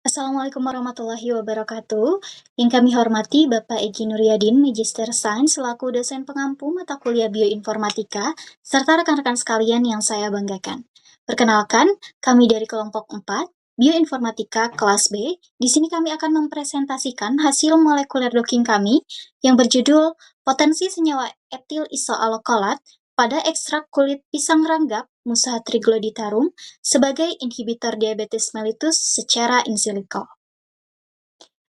Assalamualaikum warahmatullahi wabarakatuh. Yang kami hormati Bapak Egi Nuryadin, Magister Sains selaku dosen pengampu mata kuliah Bioinformatika, serta rekan-rekan sekalian yang saya banggakan. Perkenalkan, kami dari kelompok 4, Bioinformatika kelas B. Di sini kami akan mempresentasikan hasil molekuler docking kami yang berjudul Potensi Senyawa Etil Isoalkolat pada ekstrak kulit pisang ranggap Musa trigloditarum sebagai inhibitor diabetes mellitus secara in silico.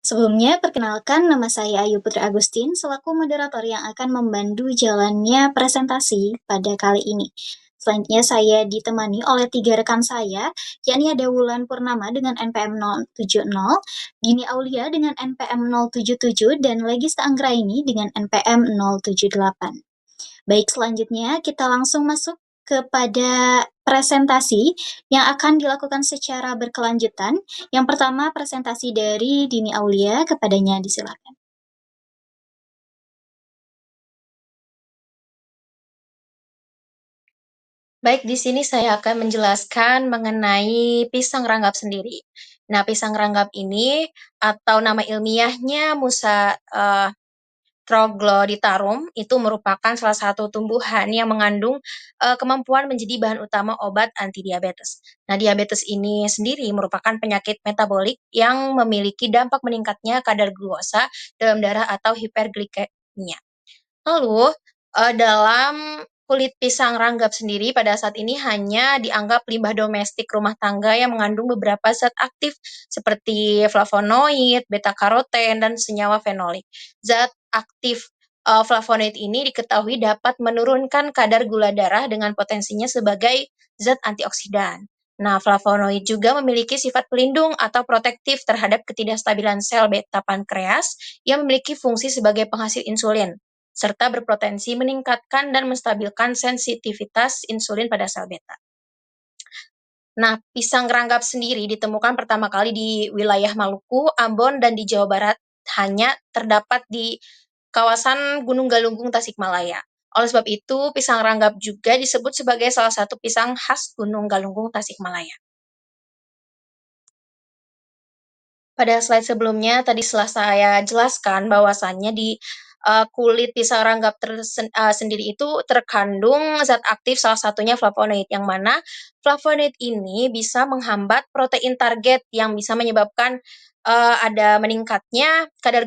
Sebelumnya, perkenalkan nama saya Ayu Putri Agustin selaku moderator yang akan membantu jalannya presentasi pada kali ini. Selanjutnya saya ditemani oleh 3 rekan saya, yakni ada Wulan Purnama dengan NPM 070, Gini Aulia dengan NPM 077, dan Legista Anggraini dengan NPM 078. Baik, selanjutnya kita langsung masuk kepada presentasi yang akan dilakukan secara berkelanjutan. Yang pertama, presentasi dari Dini Aulia, kepadanya disilakan. Baik, di sini saya akan menjelaskan mengenai pisang ranggap sendiri. Nah, pisang ranggap ini atau nama ilmiahnya Musa troglodytarum itu merupakan salah satu tumbuhan yang mengandung kemampuan menjadi bahan utama obat anti diabetes. Nah, diabetes ini sendiri merupakan penyakit metabolik yang memiliki dampak meningkatnya kadar glukosa dalam darah atau hiperglikemia. Lalu, dalam kulit pisang ranggap sendiri pada saat ini hanya dianggap limbah domestik rumah tangga yang mengandung beberapa zat aktif seperti flavonoid, beta karoten, dan senyawa fenolik. Zat aktif flavonoid ini diketahui dapat menurunkan kadar gula darah dengan potensinya sebagai zat antioksidan. Nah, flavonoid juga memiliki sifat pelindung atau protektif terhadap ketidakstabilan sel beta pankreas yang memiliki fungsi sebagai penghasil insulin serta berpotensi meningkatkan dan menstabilkan sensitivitas insulin pada sel beta. Nah, pisang ranggap sendiri ditemukan pertama kali di wilayah Maluku, Ambon, dan di Jawa Barat, hanya terdapat di kawasan Gunung Galunggung, Tasikmalaya. Oleh sebab itu, pisang ranggap juga disebut sebagai salah satu pisang khas Gunung Galunggung, Tasikmalaya. Pada slide sebelumnya tadi setelah saya jelaskan bahwasannya di kulit pisang ranggap sendiri itu terkandung zat aktif salah satunya flavonoid, yang mana flavonoid ini bisa menghambat protein target yang bisa menyebabkan ada meningkatnya kadar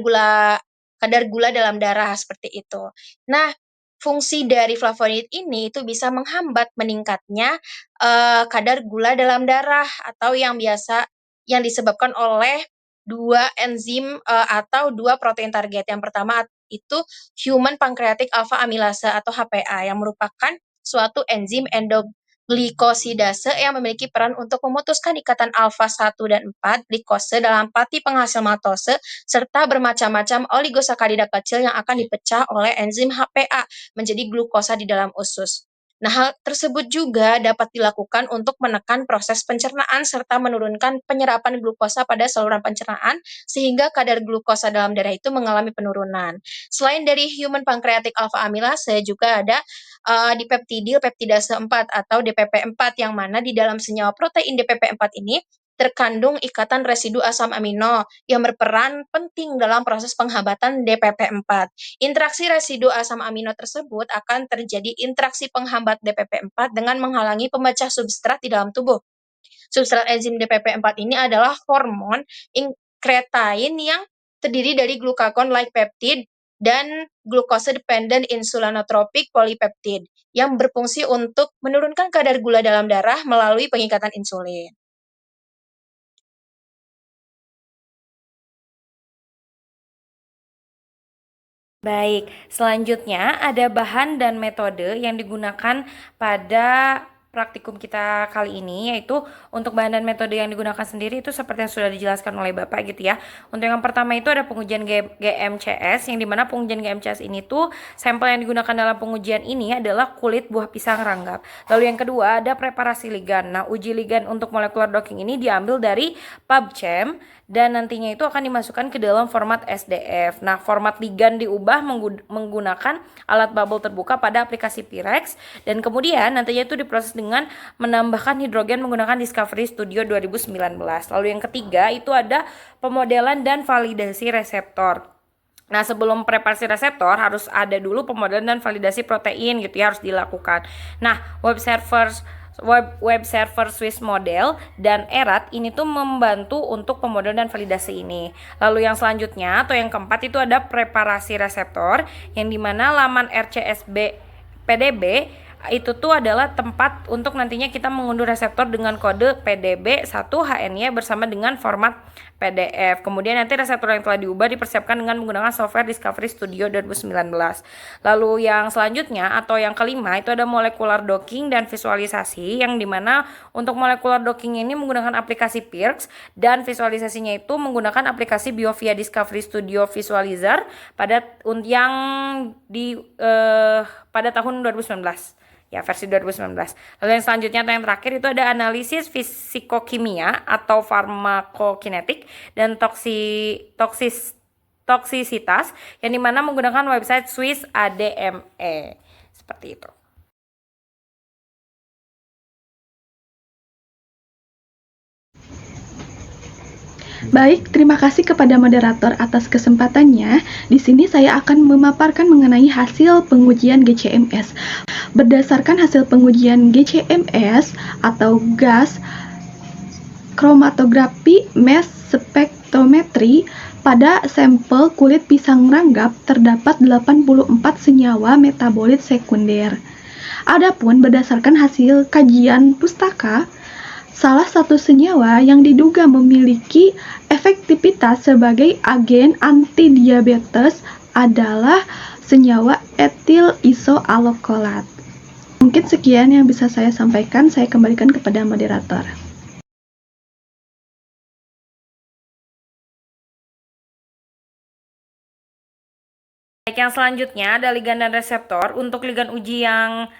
gula dalam darah seperti itu. Nah, fungsi dari flavonoid ini itu bisa menghambat meningkatnya kadar gula dalam darah atau yang disebabkan oleh dua enzim atau dua protein target. Yang pertama itu human pancreatic alpha amylase atau HPA yang merupakan suatu enzim endoglikosidase yang memiliki peran untuk memutuskan ikatan alfa 1 dan 4 glikose dalam pati penghasil maltose serta bermacam-macam oligosakarida kecil yang akan dipecah oleh enzim HPA menjadi glukosa di dalam usus. Nah, hal tersebut juga dapat dilakukan untuk menekan proses pencernaan serta menurunkan penyerapan glukosa pada saluran pencernaan sehingga kadar glukosa dalam darah itu mengalami penurunan. Selain dari human pancreatic alpha amylase juga ada dipeptidil peptidase 4 atau DPP4 yang mana di dalam senyawa protein DPP4 ini terkandung ikatan residu asam amino yang berperan penting dalam proses penghambatan DPP4. Interaksi residu asam amino tersebut akan terjadi interaksi penghambat DPP4 dengan menghalangi pemecah substrat di dalam tubuh. Substrat enzim DPP4 ini adalah hormon inkretain yang terdiri dari glucagon-like peptide dan glucose-dependent insulinotropic polypeptide yang berfungsi untuk menurunkan kadar gula dalam darah melalui pengikatan insulin. Baik, selanjutnya ada bahan dan metode yang digunakan pada praktikum kita kali ini, yaitu untuk bahan dan metode yang digunakan sendiri itu seperti yang sudah dijelaskan oleh Bapak gitu ya. Untuk yang pertama itu ada pengujian GMCS, yang dimana pengujian GMCS ini tuh sampel yang digunakan dalam pengujian ini adalah kulit buah pisang ranggap. Lalu yang kedua ada preparasi ligan. Nah, uji ligan untuk molekular docking ini diambil dari PubChem dan nantinya itu akan dimasukkan ke dalam format SDF. Nah, format ligan diubah menggunakan alat bubble terbuka pada aplikasi Pirex dan kemudian nantinya itu diproses dengan dengan menambahkan hidrogen menggunakan Discovery Studio 2019. Lalu yang ketiga itu ada pemodelan dan validasi reseptor. Nah, sebelum preparasi reseptor harus ada dulu pemodelan dan validasi protein gitu ya, harus dilakukan. Nah, web server Swiss model dan ERAT ini tuh membantu untuk pemodelan dan validasi ini. Lalu yang selanjutnya atau yang keempat itu ada preparasi reseptor, yang dimana laman RCSB PDB itu tuh adalah tempat untuk nantinya kita mengunduh reseptor dengan kode PDB 1HNY bersama dengan format PDF. Kemudian nanti reseptor yang telah diubah dipersiapkan dengan menggunakan software Discovery Studio 2019. Lalu yang selanjutnya atau yang kelima itu ada molecular docking dan visualisasi, yang dimana untuk molecular docking ini menggunakan aplikasi PIRX dan visualisasinya itu menggunakan aplikasi BioVia Discovery Studio Visualizer pada tahun 2019. Ya, versi 2019. Lalu yang selanjutnya atau yang terakhir itu ada analisis fisikokimia atau farmakokinetik dan toksisitas, yang dimana menggunakan website Swiss ADME. Seperti itu. Baik, terima kasih kepada moderator atas kesempatannya. Di sini saya akan memaparkan mengenai hasil pengujian GCMS. Berdasarkan hasil pengujian GCMS atau gas kromatografi mass spektrometri, pada sampel kulit pisang ranggap terdapat 84 senyawa metabolit sekunder. Adapun berdasarkan hasil kajian pustaka, salah satu senyawa yang diduga memiliki efektivitas sebagai agen antidiabetes adalah senyawa etil isoalkolat. Mungkin sekian yang bisa saya sampaikan, saya kembalikan kepada moderator. Baik, yang selanjutnya ada ligand dan reseptor. Untuk ligand uji yang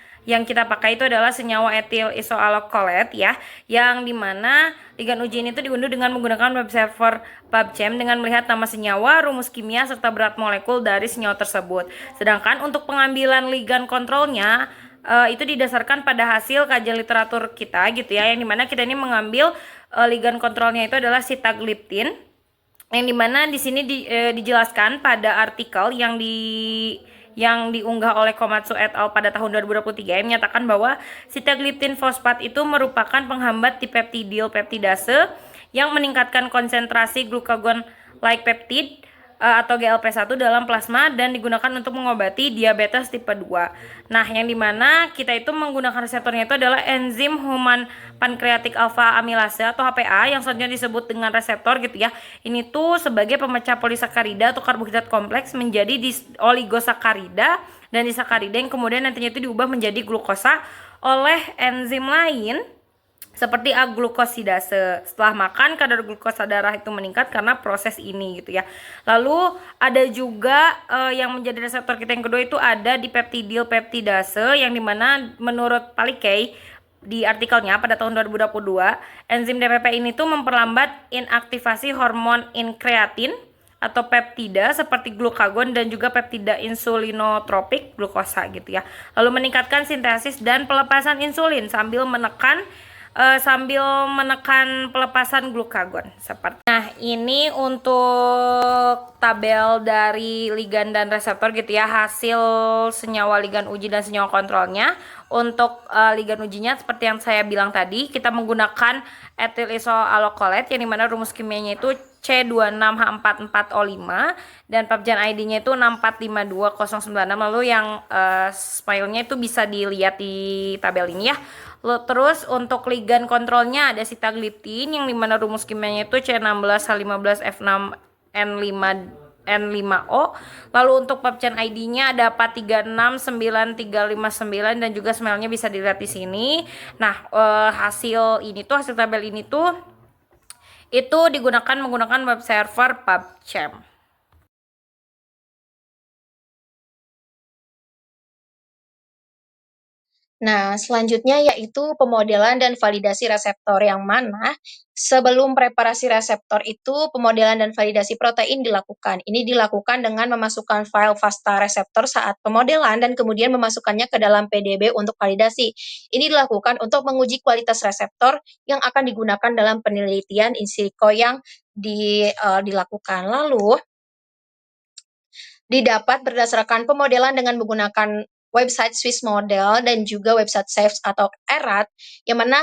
kita pakai itu adalah senyawa etil isoalkolat ya, yang dimana ligand uji ini tuh diunduh dengan menggunakan web server PubChem dengan melihat nama senyawa, rumus kimia, serta berat molekul dari senyawa tersebut. Sedangkan untuk pengambilan ligand kontrolnya itu didasarkan pada hasil kajian literatur kita gitu ya, yang dimana kita ini mengambil ligand kontrolnya itu adalah sitagliptin, yang dimana di sini dijelaskan pada artikel yang diunggah oleh Komatsu et al. Pada tahun 2023 yang menyatakan bahwa sitagliptin fosfat itu merupakan penghambat dipeptidil peptidase yang meningkatkan konsentrasi glucagon-like peptide atau GLP-1 dalam plasma dan digunakan untuk mengobati diabetes tipe 2. Nah, yang dimana kita itu menggunakan reseptornya itu adalah enzim human pancreatic alpha amylase atau HPA, yang selanjutnya disebut dengan reseptor gitu ya. Ini tuh sebagai pemecah polisakarida atau karbohidrat kompleks menjadi oligosakarida dan disakarida, yang kemudian nantinya itu diubah menjadi glukosa oleh enzim lain seperti aglukosidase. Setelah makan, kadar glukosa darah itu meningkat karena proses ini gitu ya. Lalu ada juga yang menjadi reseptor kita yang kedua itu ada di peptidil peptidase, yang dimana menurut Palikey di artikelnya pada tahun 2022, enzim DPP ini tuh memperlambat inaktivasi hormon inkreatin atau peptida seperti glukagon dan juga peptida insulinotropik glukosa gitu ya. Lalu meningkatkan sintesis dan pelepasan insulin sambil menekan pelepasan glukagon seperti. Nah, ini untuk tabel dari ligand dan reseptor gitu ya, hasil senyawa ligand uji dan senyawa kontrolnya. Untuk ligand ujinya seperti yang saya bilang tadi, kita menggunakan etil isoalkolat, yang dimana rumus kimianya itu C26H44O5 dan PubChem ID-nya itu 6452096. Lalu yang filenya itu bisa dilihat di tabel ini ya. Terus untuk ligand kontrolnya ada sitagliptin, yang dimana rumus kimianya itu C16H15F6N5O. Lalu untuk PubChem ID-nya ada 4369359 dan juga smelnya bisa dilihat di sini. Nah, hasil tabel ini tuh itu digunakan menggunakan web server PubChem. Nah, selanjutnya yaitu pemodelan dan validasi reseptor, yang mana sebelum preparasi reseptor itu pemodelan dan validasi protein dilakukan. Ini dilakukan dengan memasukkan file FASTA reseptor saat pemodelan dan kemudian memasukkannya ke dalam PDB untuk validasi. Ini dilakukan untuk menguji kualitas reseptor yang akan digunakan dalam penelitian in silico yang dilakukan. Lalu, didapat berdasarkan pemodelan dengan menggunakan website Swiss Model dan juga website SAFE atau ERAT, yang mana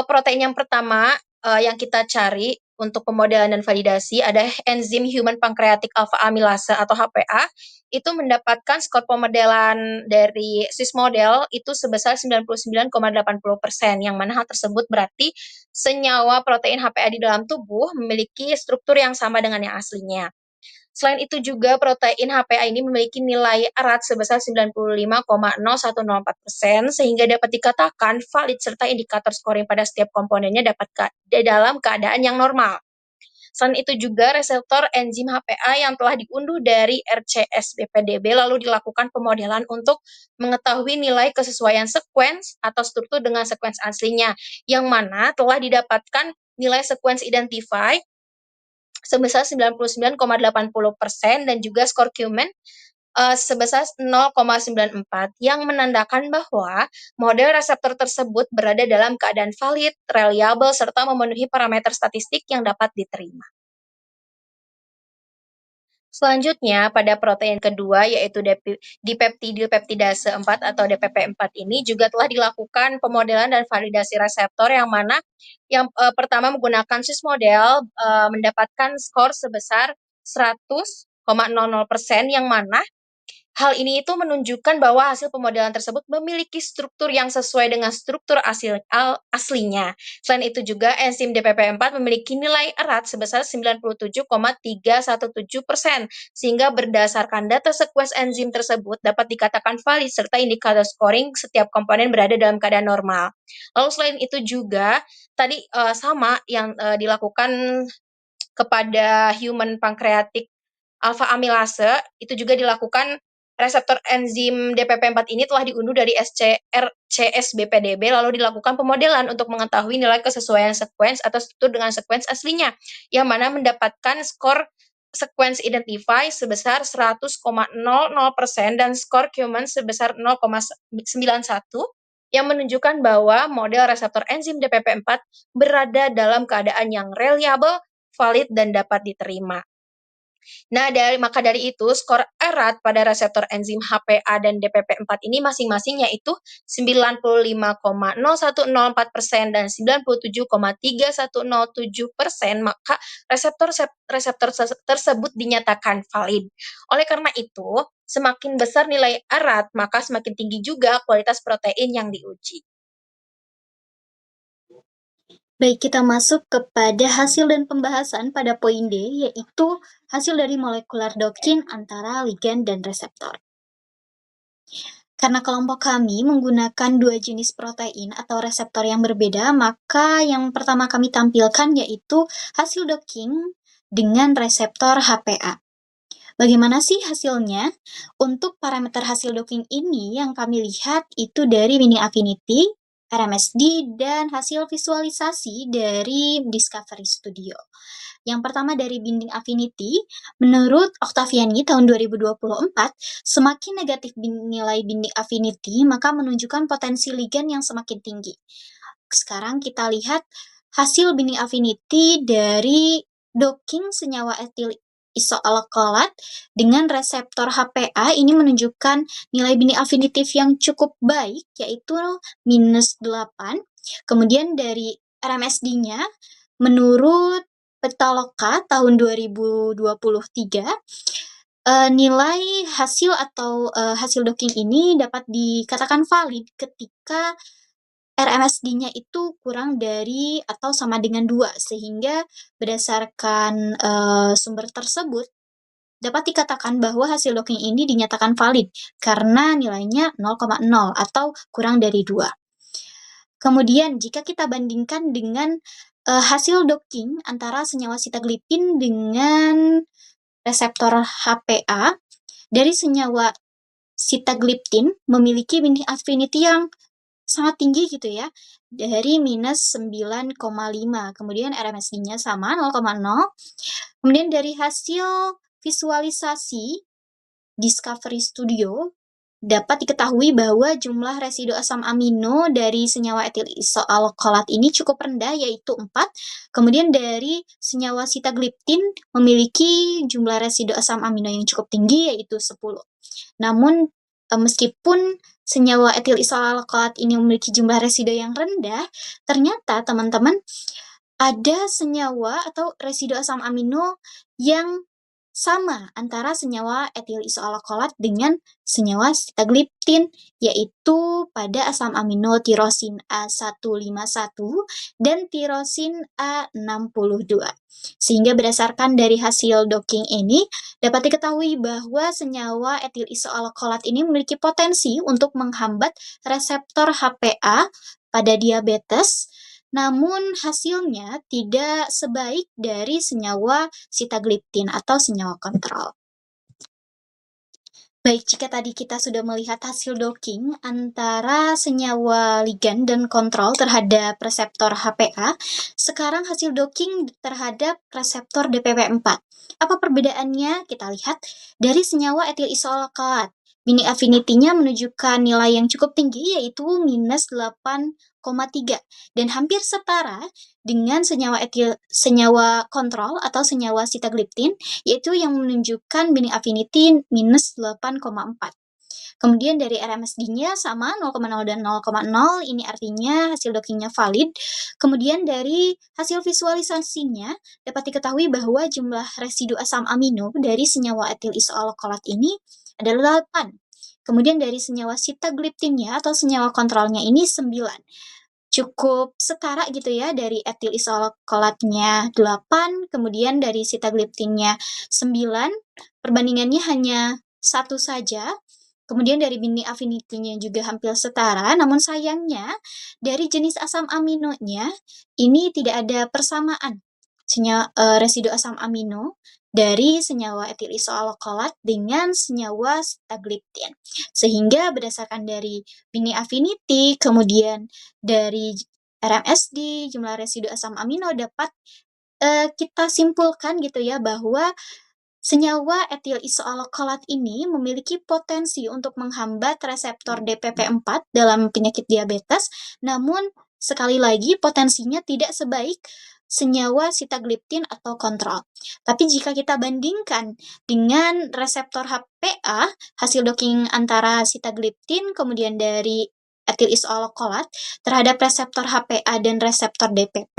protein yang pertama yang kita cari untuk pemodelan dan validasi ada enzim human pancreatic alpha amylase atau HPA, itu mendapatkan skor pemodelan dari Swiss Model itu sebesar 99,80%, yang mana hal tersebut berarti senyawa protein HPA di dalam tubuh memiliki struktur yang sama dengan yang aslinya. Selain itu juga protein HPA ini memiliki nilai erat sebesar 95,0104%, sehingga dapat dikatakan valid serta indikator scoring pada setiap komponennya dapat dalam keadaan yang normal. Selain itu juga reseptor enzim HPA yang telah diunduh dari RCS-BPDB lalu dilakukan pemodelan untuk mengetahui nilai kesesuaian sequence atau struktur dengan sequence aslinya, yang mana telah didapatkan nilai sequence identify sebesar 99,80% dan juga skor Qman sebesar 0,94, yang menandakan bahwa model reseptor tersebut berada dalam keadaan valid, reliable, serta memenuhi parameter statistik yang dapat diterima. Selanjutnya, pada protein kedua, yaitu dipeptidil peptidase 4 atau DPP4 ini juga telah dilakukan pemodelan dan validasi reseptor, yang mana yang pertama menggunakan Swiss model mendapatkan skor sebesar 100,00%, yang mana hal ini itu menunjukkan bahwa hasil pemodelan tersebut memiliki struktur yang sesuai dengan struktur aslinya. Selain itu juga enzim DPP4 memiliki nilai erat sebesar 97,317%, sehingga berdasarkan data sequence enzim tersebut dapat dikatakan valid serta indikator scoring setiap komponen berada dalam keadaan normal. Lalu selain itu juga tadi sama yang dilakukan kepada human pancreatic alpha amylase, itu juga dilakukan reseptor enzim DPP4 ini telah diunduh dari RCS-BPDB lalu dilakukan pemodelan untuk mengetahui nilai kesesuaian sequence atau struktur dengan sequence aslinya, yang mana mendapatkan skor sequence identify sebesar 100,00% dan skor Qman sebesar 0,91, yang menunjukkan bahwa model reseptor enzim DPP4 berada dalam keadaan yang reliable, valid, dan dapat diterima. Nah, maka dari itu, skor erat pada reseptor enzim HPA dan DPP4 ini masing-masing yaitu 95,0104% dan 97,3107%, maka reseptor tersebut dinyatakan valid. Oleh karena itu, semakin besar nilai erat, maka semakin tinggi juga kualitas protein yang diuji. Baik, kita masuk kepada hasil dan pembahasan pada poin D, yaitu hasil dari molekular docking antara ligand dan reseptor. Karena kelompok kami menggunakan dua jenis protein atau reseptor yang berbeda, maka yang pertama kami tampilkan yaitu hasil docking dengan reseptor HPA. Bagaimana sih hasilnya? Untuk parameter hasil docking ini yang kami lihat itu dari binding affinity, RMSD, dan hasil visualisasi dari Discovery Studio. Yang pertama dari binding affinity, menurut Octaviani tahun 2024, semakin negatif nilai binding affinity, maka menunjukkan potensi ligand yang semakin tinggi. Sekarang kita lihat hasil binding affinity dari docking senyawa etil isoalkolat dengan reseptor HPA ini menunjukkan nilai binding afinitif yang cukup baik, yaitu -8. Kemudian dari RMSD-nya, menurut Petaloka tahun 2023, nilai hasil atau hasil docking ini dapat dikatakan valid ketika RMSD-nya itu kurang dari atau sama dengan 2, sehingga berdasarkan sumber tersebut dapat dikatakan bahwa hasil docking ini dinyatakan valid karena nilainya 0,0 atau kurang dari 2. Kemudian jika kita bandingkan dengan hasil docking antara senyawa sitaglipin dengan reseptor HPA, dari senyawa sitagliptin memiliki binding affinity yang sangat tinggi gitu ya, dari minus 9,5. Kemudian RMSD-nya sama 0,0. Kemudian dari hasil visualisasi Discovery Studio, dapat diketahui bahwa jumlah residu asam amino dari senyawa etil isoalkolat ini cukup rendah, yaitu 4. Kemudian dari senyawa sitagliptin memiliki jumlah residu asam amino yang cukup tinggi, yaitu 10. Namun, meskipun senyawa etil isoalkolat ini memiliki jumlah residu yang rendah, ternyata teman-teman ada senyawa atau residu asam amino yang sama antara senyawa etil isoalkolat dengan senyawa sitagliptin, yaitu pada asam amino tirosin A151 dan tirosin A62. Sehingga berdasarkan dari hasil docking ini, dapat diketahui bahwa senyawa etil isoalkolat ini memiliki potensi untuk menghambat reseptor HPA pada diabetes, namun hasilnya tidak sebaik dari senyawa sitagliptin atau senyawa kontrol. Baik, jika tadi kita sudah melihat hasil docking antara senyawa ligan dan kontrol terhadap reseptor HPA, sekarang hasil docking terhadap reseptor DPP4. Apa perbedaannya? Kita lihat dari senyawa etil isoalkolat. Binding affinity-nya menunjukkan nilai yang cukup tinggi, yaitu minus 8,3, dan hampir setara dengan senyawa kontrol atau senyawa sitagliptin, yaitu yang menunjukkan binding affinity minus 8,4. Kemudian dari RMSD-nya sama 0,0 dan 0,0, ini artinya hasil dockingnya valid. Kemudian dari hasil visualisasinya dapat diketahui bahwa jumlah residu asam amino dari senyawa etil isoalkolat ini adalah 8. Kemudian dari senyawa sitagliptinnya atau senyawa kontrolnya ini 9. Cukup setara gitu ya, dari etil isoalkolatnya 8, kemudian dari sitagliptinnya 9, perbandingannya hanya 1 saja. Kemudian dari binding affinity-nya juga hampir setara, namun sayangnya dari jenis asam aminonya ini tidak ada persamaan residu asam amino dari senyawa etil isoalkolat dengan senyawa sitagliptin. Sehingga berdasarkan dari binding affinity, kemudian dari RMSD, jumlah residu asam amino dapat kita simpulkan gitu ya, bahwa senyawa etil isoalkolat ini memiliki potensi untuk menghambat reseptor DPP4 dalam penyakit diabetes, namun sekali lagi potensinya tidak sebaik senyawa sitagliptin atau kontrol. Tapi jika kita bandingkan dengan reseptor HPA, hasil docking antara sitagliptin kemudian dari etil isoalkolat terhadap reseptor HPA dan reseptor DPP,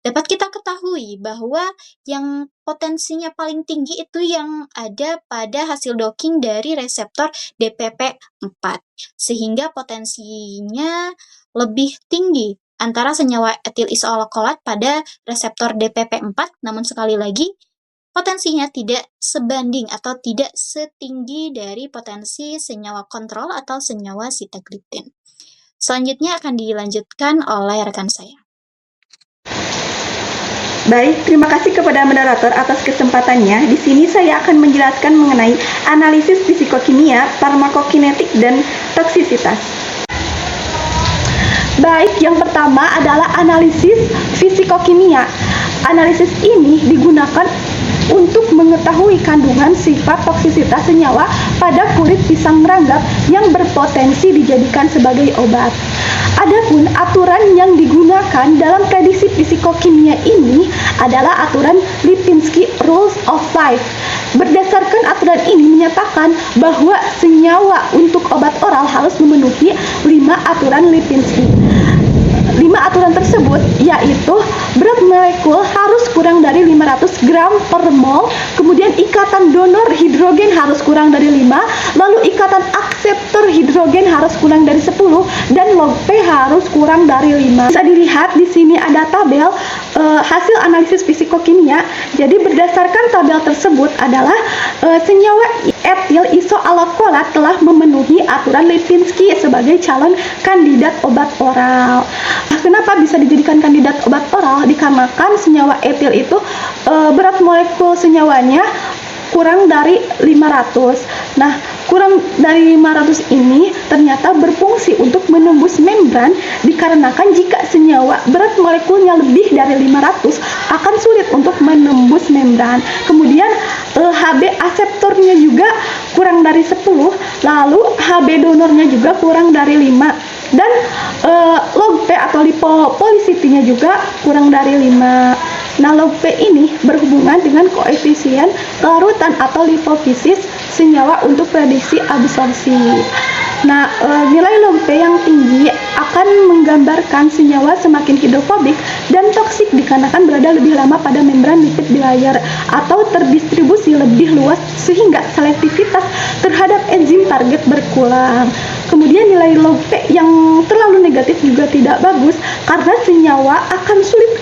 dapat kita ketahui bahwa yang potensinya paling tinggi itu yang ada pada hasil docking dari reseptor DPP4, sehingga potensinya lebih tinggi antara senyawa etil isoalkolat pada reseptor DPP4, namun sekali lagi potensinya tidak sebanding atau tidak setinggi dari potensi senyawa kontrol atau senyawa sitagliptin. Selanjutnya akan dilanjutkan oleh rekan saya. Baik, terima kasih kepada moderator atas kesempatannya. Di sini saya akan menjelaskan mengenai analisis fisikokimia, farmakokinetik, dan toksisitas. Baik, yang pertama adalah analisis fisikokimia. Analisis ini digunakan untuk mengetahui kandungan sifat toksisitas senyawa pada kulit pisang meranggap yang berpotensi dijadikan sebagai obat. Adapun aturan yang digunakan dalam prediksi fisikokimia ini adalah aturan Lipinski Rules of Five. Berdasarkan aturan ini menyatakan bahwa senyawa untuk obat oral harus memenuhi 5 aturan Lipinski. 5 aturan tersebut yaitu berat molekul harus kurang dari 500 gram per mol, kemudian ikatan donor hidrogen harus kurang dari 5, lalu ikatan akseptor hidrogen harus kurang dari 10, dan log P harus kurang dari 5. Bisa dilihat di sini ada tabel hasil analisis fisikokimia. Jadi berdasarkan tabel tersebut adalah senyawa etil isoalkolat telah memenuhi aturan Lipinski sebagai calon kandidat obat oral. Kenapa bisa dijadikan kandidat obat oral? Dikarenakan senyawa etil itu berat molekul senyawanya kurang dari 500. Nah, kurang dari 500 ini ternyata berfungsi untuk menembus membran dikarenakan jika senyawa berat molekulnya lebih dari 500 akan sulit untuk menembus membran. Kemudian Hb aseptornya juga kurang dari 10, lalu Hb donornya juga kurang dari 5, dan log P atau lipopolisity-nya juga kurang dari 5. Nah, log P ini berhubungan dengan koefisien kelarutan atau lipofisis senyawa untuk prediksi absorpsi. Nah, nilai log P yang tinggi akan menggambarkan senyawa semakin hidrofobik dan toksik dikarenakan berada lebih lama pada membran lipid bilayer atau terdistribusi lebih luas sehingga selektivitas terhadap enzim target berkurang. Kemudian nilai log P yang terlalu negatif juga tidak bagus karena senyawa akan sulit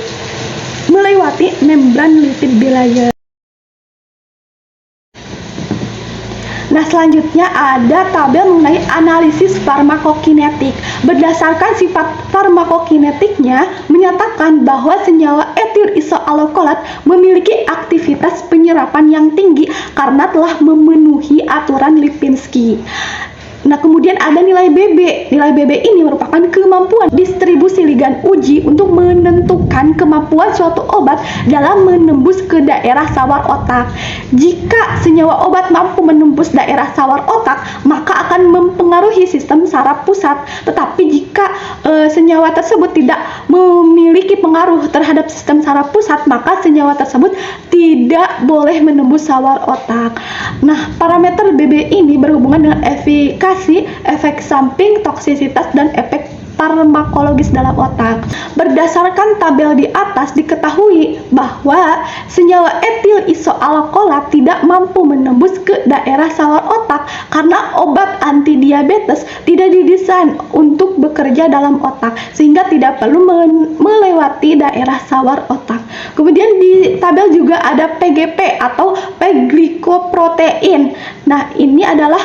melewati membran lipid bilayer. Nah, selanjutnya ada tabel mengenai analisis farmakokinetik. Berdasarkan sifat farmakokinetiknya menyatakan bahwa senyawa etil isoalkoholat memiliki aktivitas penyerapan yang tinggi karena telah memenuhi aturan Lipinski. Nah, kemudian ada nilai BB. Nilai BB ini merupakan kemampuan distribusi ligan uji untuk menentukan kemampuan suatu obat dalam menembus ke daerah sawar otak. Jika senyawa obat mampu menembus daerah sawar otak, maka akan mempengaruhi sistem saraf pusat. Tetapi jika senyawa tersebut tidak memiliki pengaruh terhadap sistem saraf pusat, maka senyawa tersebut tidak boleh menembus sawar otak. Nah, parameter BB ini berhubungan dengan efikasi, efek samping, toksisitas, dan efek farmakologis dalam otak. Berdasarkan tabel di atas diketahui bahwa senyawa etil isoalkoholat tidak mampu menembus ke daerah sawar otak karena obat anti diabetes tidak didesain untuk bekerja dalam otak sehingga tidak perlu melewati daerah sawar otak. Kemudian di tabel juga ada PGP atau P-glikoprotein. Nah, ini adalah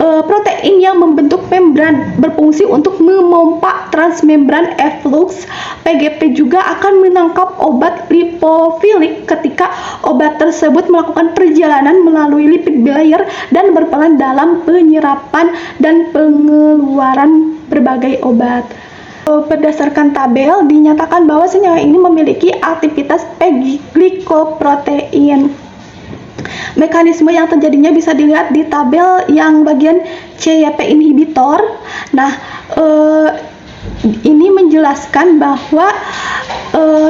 protein yang membentuk membran berfungsi untuk memompa transmembran efflux. PGP juga akan menangkap obat lipofilik ketika obat tersebut melakukan perjalanan melalui lipid bilayer dan berperan dalam penyerapan dan pengeluaran berbagai obat. Berdasarkan tabel dinyatakan bahwa senyawa ini memiliki aktivitas P-glikoprotein. Mekanisme yang terjadinya bisa dilihat di tabel yang bagian CYP inhibitor. Nah, ini menjelaskan bahwa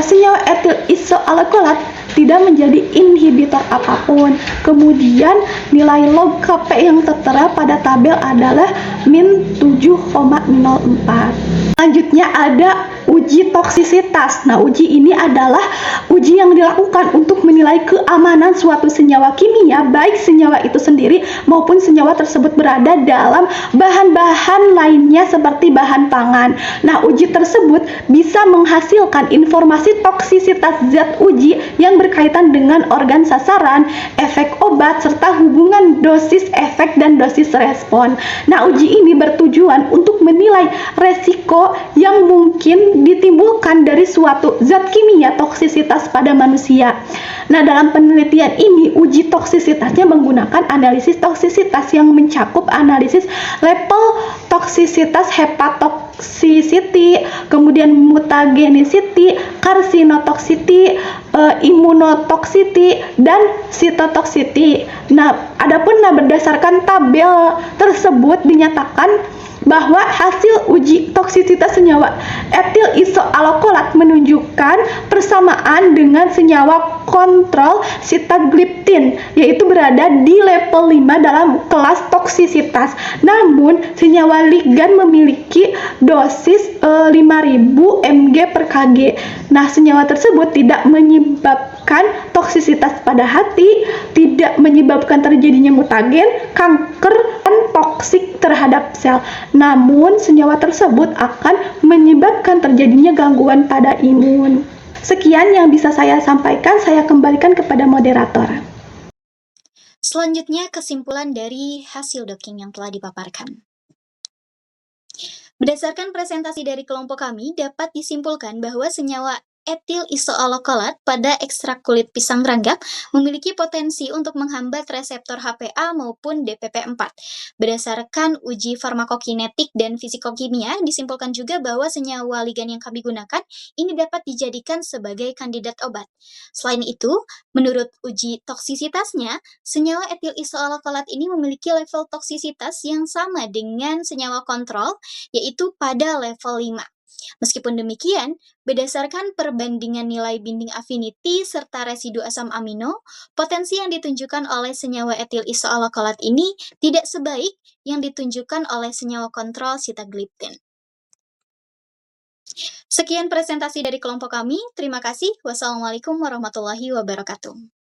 senyawa etil isoalkoholat tidak menjadi inhibitor apapun. Kemudian nilai log Kp yang tertera pada tabel adalah min 7,04. Selanjutnya ada uji toksisitas. Nah, uji ini adalah uji yang dilakukan untuk menilai keamanan suatu senyawa kimia, baik senyawa itu sendiri maupun senyawa tersebut berada dalam bahan-bahan lainnya seperti bahan pangan. Nah, uji tersebut bisa menghasilkan informasi toksisitas zat uji yang berkaitan dengan organ sasaran, efek obat, serta hubungan dosis efek dan dosis respon. Nah, uji ini bertujuan untuk menilai resiko yang mungkin ditimbulkan dari suatu zat kimia toksisitas pada manusia. Nah, dalam penelitian ini uji toksisitasnya menggunakan analisis toksisitas yang mencakup analisis level toksisitas hepatotoxicity, kemudian mutagenicity, carcinotoxicity, immunotoxicity, dan cytotoxicity. Nah, berdasarkan tabel tersebut dinyatakan bahwa hasil uji toksisitas senyawa etil isoalkoholat menunjukkan persamaan dengan senyawa kontrol sitagliptin, yaitu berada di level 5 dalam kelas toksisitas. Namun, senyawa ligan memiliki dosis 5000 mg per kg. Nah, senyawa tersebut tidak menyebabkan toksisitas pada hati, tidak menyebabkan terjadinya mutagen, kanker, dan toksik terhadap sel. Namun, senyawa tersebut akan menyebabkan terjadinya gangguan pada imun. Sekian yang bisa saya sampaikan, saya kembalikan kepada moderator. Selanjutnya, kesimpulan dari hasil docking yang telah dipaparkan. Berdasarkan presentasi dari kelompok kami, dapat disimpulkan bahwa senyawa etil isoalokolat pada ekstrak kulit pisang ranggap memiliki potensi untuk menghambat reseptor HPA maupun DPP4. Berdasarkan uji farmakokinetik dan fisikokimia, disimpulkan juga bahwa senyawa ligan yang kami gunakan ini dapat dijadikan sebagai kandidat obat. Selain itu, menurut uji toksisitasnya, senyawa etil isoalokolat ini memiliki level toksisitas yang sama dengan senyawa kontrol, yaitu pada level 5. Meskipun demikian, berdasarkan perbandingan nilai binding affinity serta residu asam amino, potensi yang ditunjukkan oleh senyawa etil isoalokolat ini tidak sebaik yang ditunjukkan oleh senyawa kontrol sitagliptin. Sekian presentasi dari kelompok kami. Terima kasih. Wassalamualaikum warahmatullahi wabarakatuh.